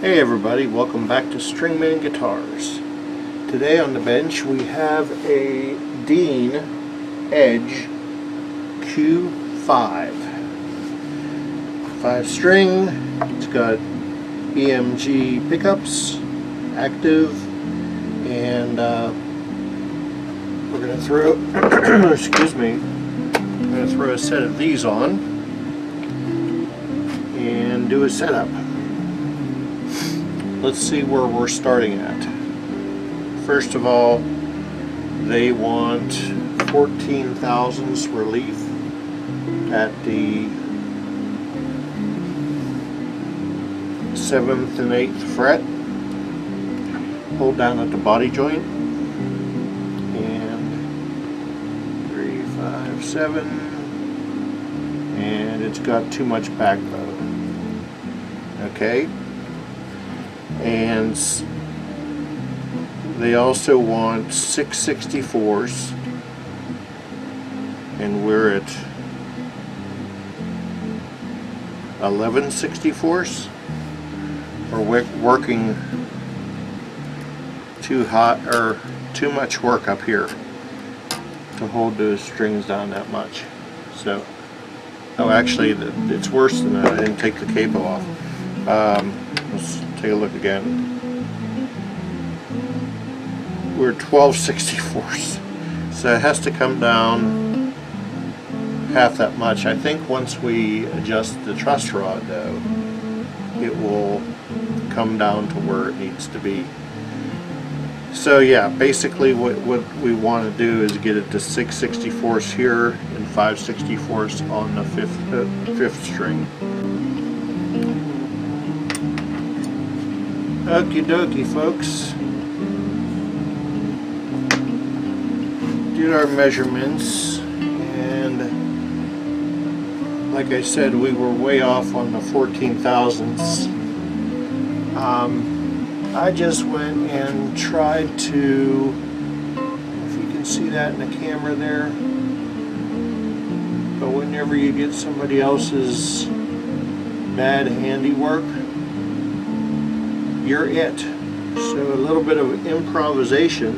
Hey everybody, welcome back to Stringman Guitars. Today on the bench we have a Dean Edge Q-5. 5-string, it's got EMG pickups, active, and we're going to throw, excuse me, I'm going to throw a set of these on and do a setup. Let's see where we're starting at. First of all, they want 14 thousandths relief at the 7th and 8th fret. Hold down at the body joint. And 3, 5, 7. And it's got too much backbone. Okay. And they also want 6/64s, and we're at 11/64s. We're working too hot, or too much work up here to hold those strings down that much. So, oh, actually, it's worse than that. I didn't take the capo off. Let's take a look again. We're 12/64s, so it has to come down half that much. I think once we adjust the truss rod, though, it will come down to where it needs to be. So yeah, basically what we want to do is get it to 6/64s here and 5/64s on the fifth string. Okie dokie, folks. Did our measurements, and like I said, we were way off on the 14 thousandths. I just went and tried to, if you can see that in the camera there, but whenever you get somebody else's bad handiwork, you're it. So a little bit of improvisation.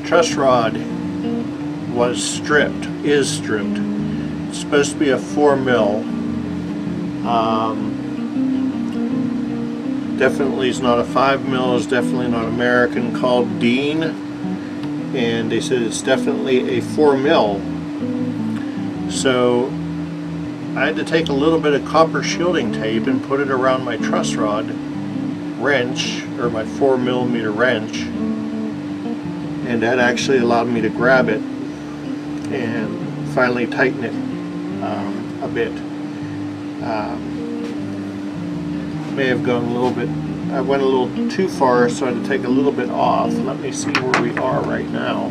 Truss rod was stripped, is stripped. It's supposed to be a 4 mil. Definitely is not a 5 mil, is definitely not American, called Dean, and they said it's definitely a 4 mil. So I had to take a little bit of copper shielding tape and put it around my truss rod wrench, or my 4mm wrench, and that actually allowed me to grab it and finally tighten it a bit. May have gone a little bit, I went a little too far, so I had to take a little bit off. Let me see where we are right now.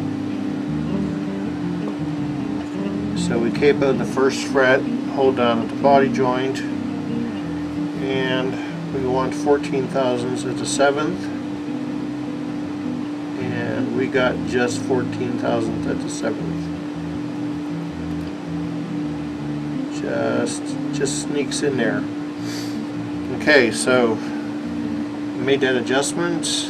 So we capoed the 1st fret, hold down at the body joint, and we want 14 thousandths at the 7th, and we got just 14 thousandths at the 7th. Just sneaks in there. Okay, so made that adjustment.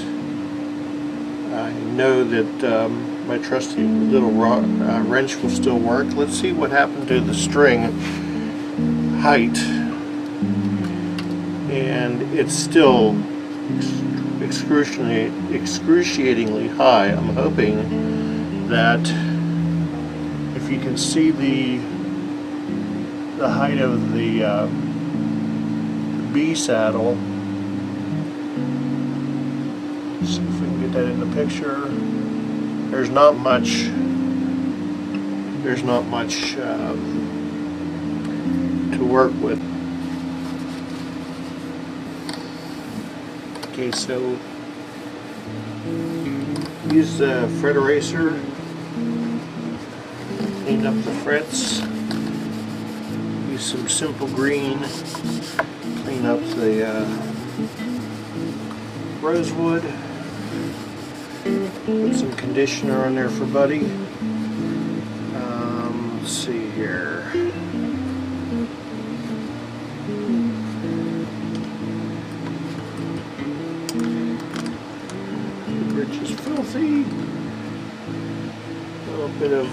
I know that my trusty little wrench will still work. Let's see what happened to the string height, and it's still excruciatingly high. I'm hoping that if you can see the height of the B saddle. See if we can get that in the picture. There's not much to work with. Okay, so use the fret eraser, clean up the frets, use some simple green, clean up the rosewood, put some conditioner on there for Buddy. Let's see here. which is filthy. A little bit of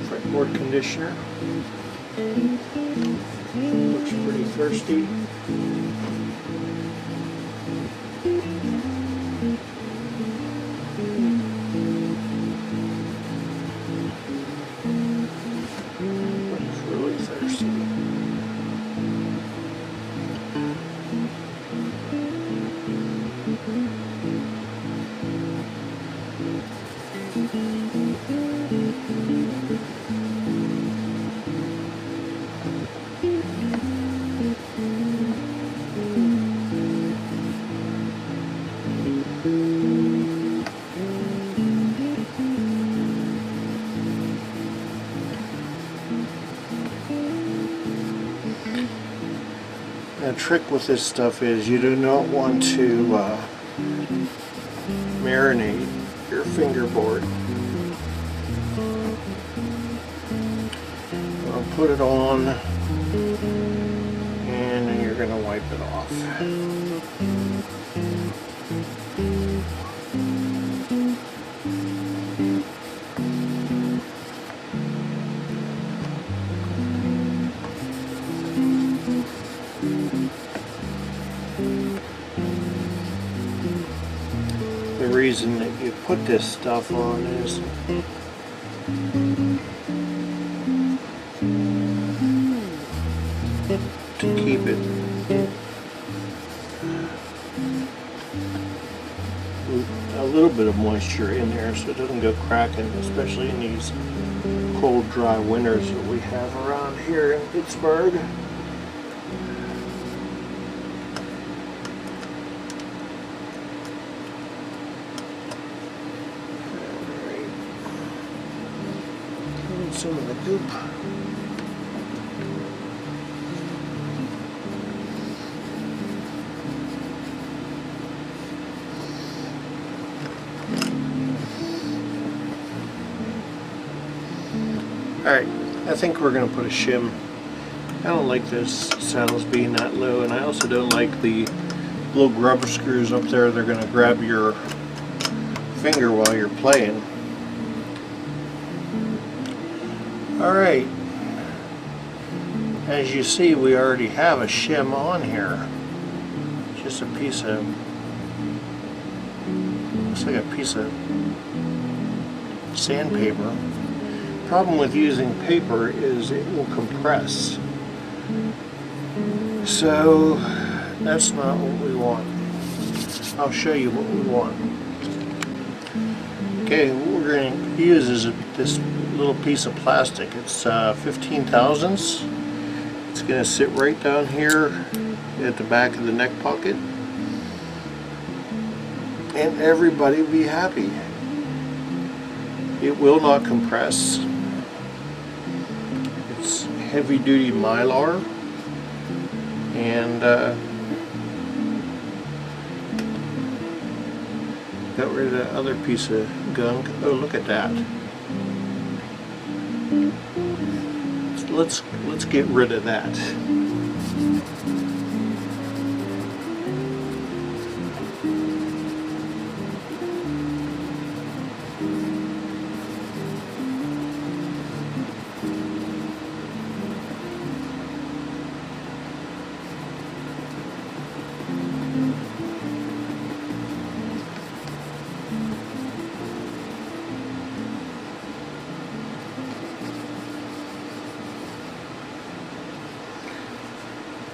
fretboard conditioner. Looks pretty thirsty. Looks really thirsty. The trick with this stuff is you do not want to marinate your fingerboard. I'll put it on and then you're going to wipe it off. The reason that you put this stuff on is to keep it a little bit of moisture in there so it doesn't go cracking, especially in these cold, dry winters that we have around here in Pittsburgh. Some of the goop. Alright, I think we're going to put a shim. I don't like those saddles being that low, and I also don't like the little rubber screws up there. They're going to grab your finger while you're playing. Alright, as you see, we already have a shim on here. Just a piece of, looks like a piece of sandpaper. Problem with using paper is it will compress. So that's not what we want. I'll show you what we want. Okay, what we're going to use is this little piece of plastic. It's 15 thousandths. It's going to sit right down here at the back of the neck pocket, and everybody will be happy. It will not compress. It's heavy duty Mylar, and got rid of that other piece of gunk. Oh, look at that. Let's get rid of that.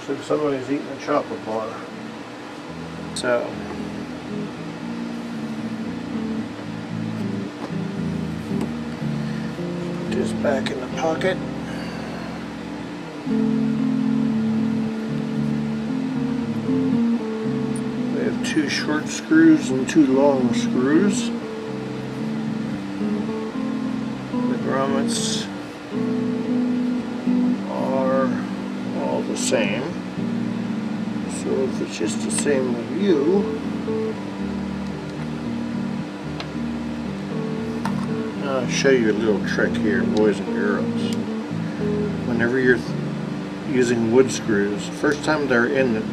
So somebody's eating a chocolate bar. So put this back in the pocket. We have 2 short screws and 2 long screws. The grommets are all the same. So if it's just the same with you, I'll show you a little trick here, boys and girls. Whenever you're using wood screws, first time they're in,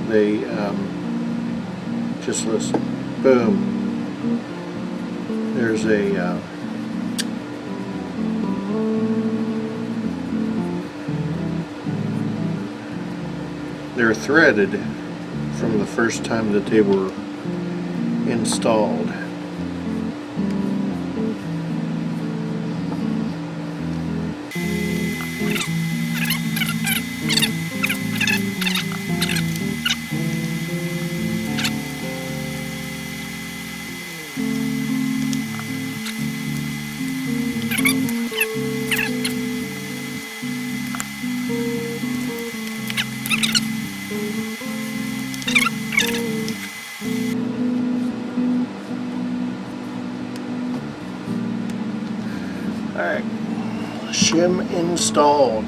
they Just listen. Boom. There's a they're threaded from the first time that they were installed. Alright, shim installed.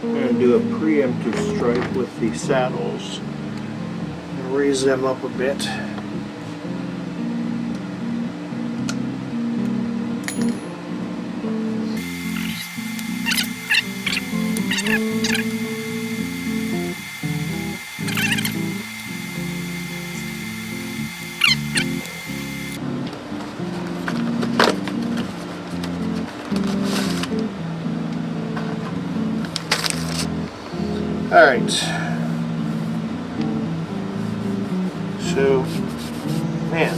I'm going to do a preemptive stripe with the saddles and raise them up a bit. Alright, so, man,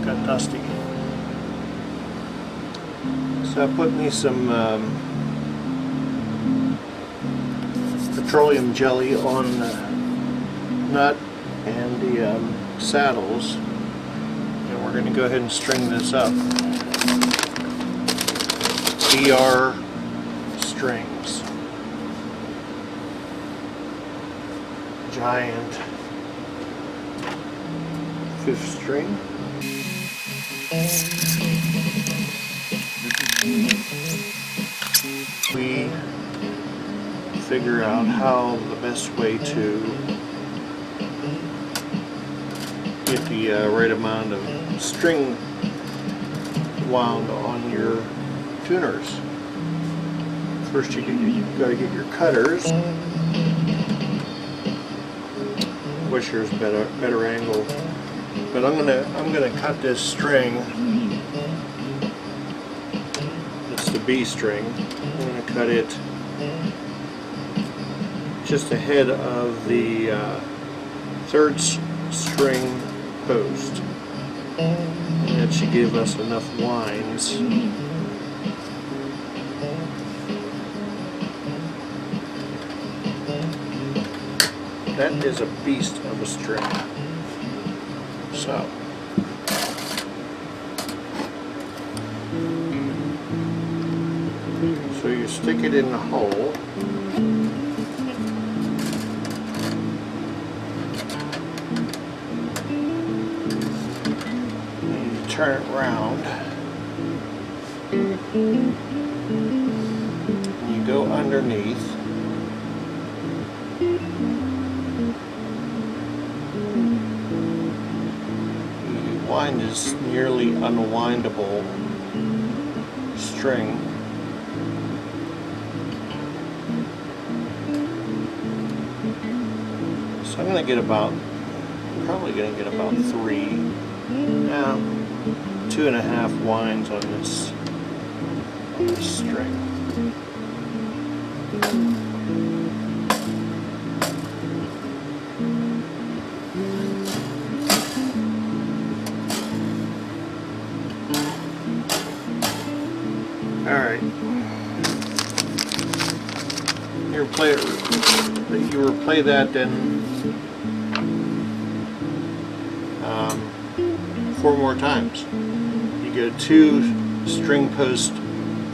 got dusty. So I put me some petroleum jelly on the nut and the saddles, and we're going to go ahead and string this up. DR strings. Giant 5th string. We figure out how the best way to get the right amount of string wound on your tuners. First you got to get your cutters. Wisher's better angle, but I'm gonna cut this string. It's the B string. I'm gonna cut it just ahead of the 3rd string post, and that should give us enough winds. That is a beast of a string. So, you stick it in the hole. And you turn it round. And you go underneath. Wind is nearly unwindable string. So I'm going to get probably going to get about 2.5 winds on this string. Alright, you replay that then 4 more times. You go 2 string posts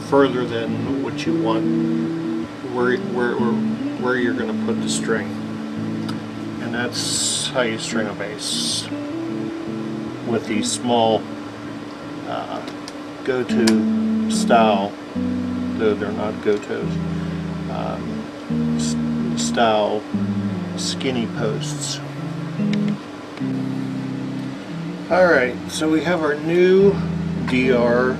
further than what you want, where you're going to put the string, and that's how you string a bass with these small go-to style, though they're not go-tos, style skinny posts. Alright, so we have our new DR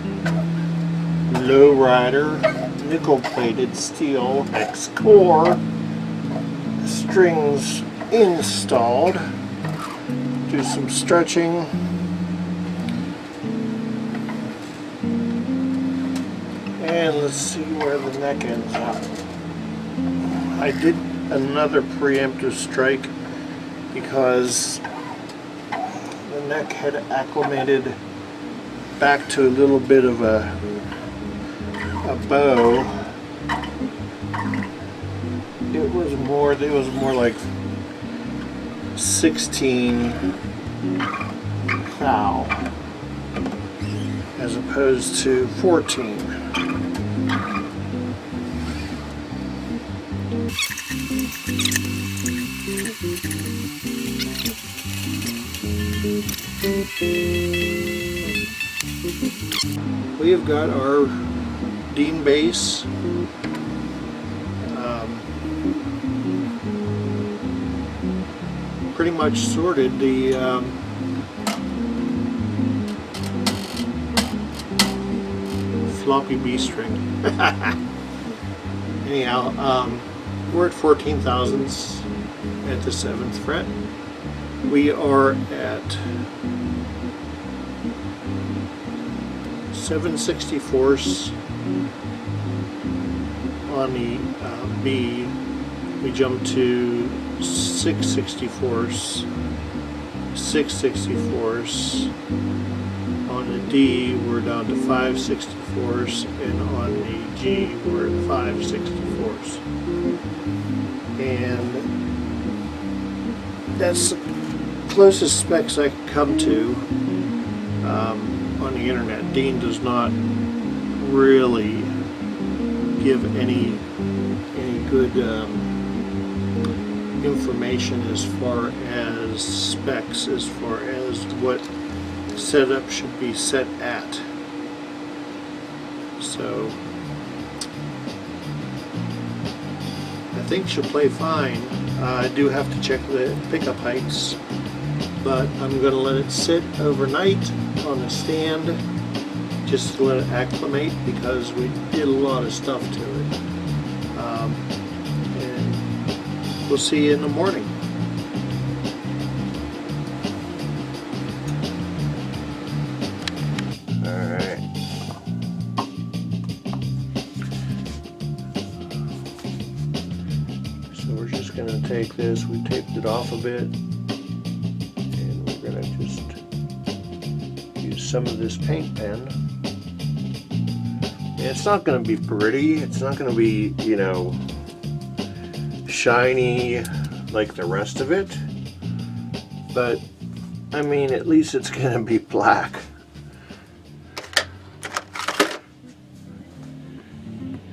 Lowrider nickel-plated steel X core strings installed. Do some stretching. And let's see where the neck ends up. I did another preemptive strike because the neck had acclimated back to a little bit of a bow. It was more like 16 thou as opposed to 14. We have got our Dean base. Pretty much sorted. The floppy B string. Anyhow, we're at 14 thousandths at the 7th fret. We are at 7/64 on the B. We jump to 6/64, 6/64. On the D, we're down to 5/64, and on the G, we're at 5/64. And that's the closest specs I could come to on the internet. Dean does not really give any good information as far as specs, as far as what setup should be set at. So I think she'll play fine. I do have to check the pickup heights, but I'm going to let it sit overnight on the stand just to let it acclimate, because we did a lot of stuff to it. And we'll see you in the morning. Alright. So we're just going to take this, we taped it off a bit, and we're going to just use some of this paint pen. And it's not going to be pretty, it's not going to be, you know, shiny like the rest of it, but I mean, at least it's going to be black.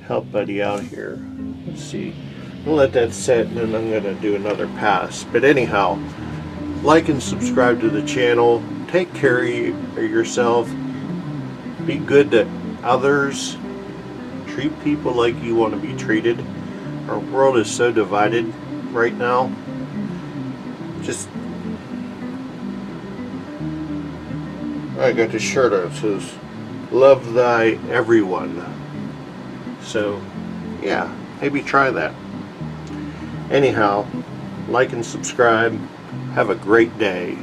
Help Buddy out here. Let's see. I'll let that set, and then I'm going to do another pass. But anyhow, like and subscribe to the channel. Take care of yourself. Be good to others. Treat people like you want to be treated. Our world is so divided right now. Just, I got this shirt on, it says love thy everyone. So yeah, maybe try that. Anyhow, like and subscribe. Have a great day.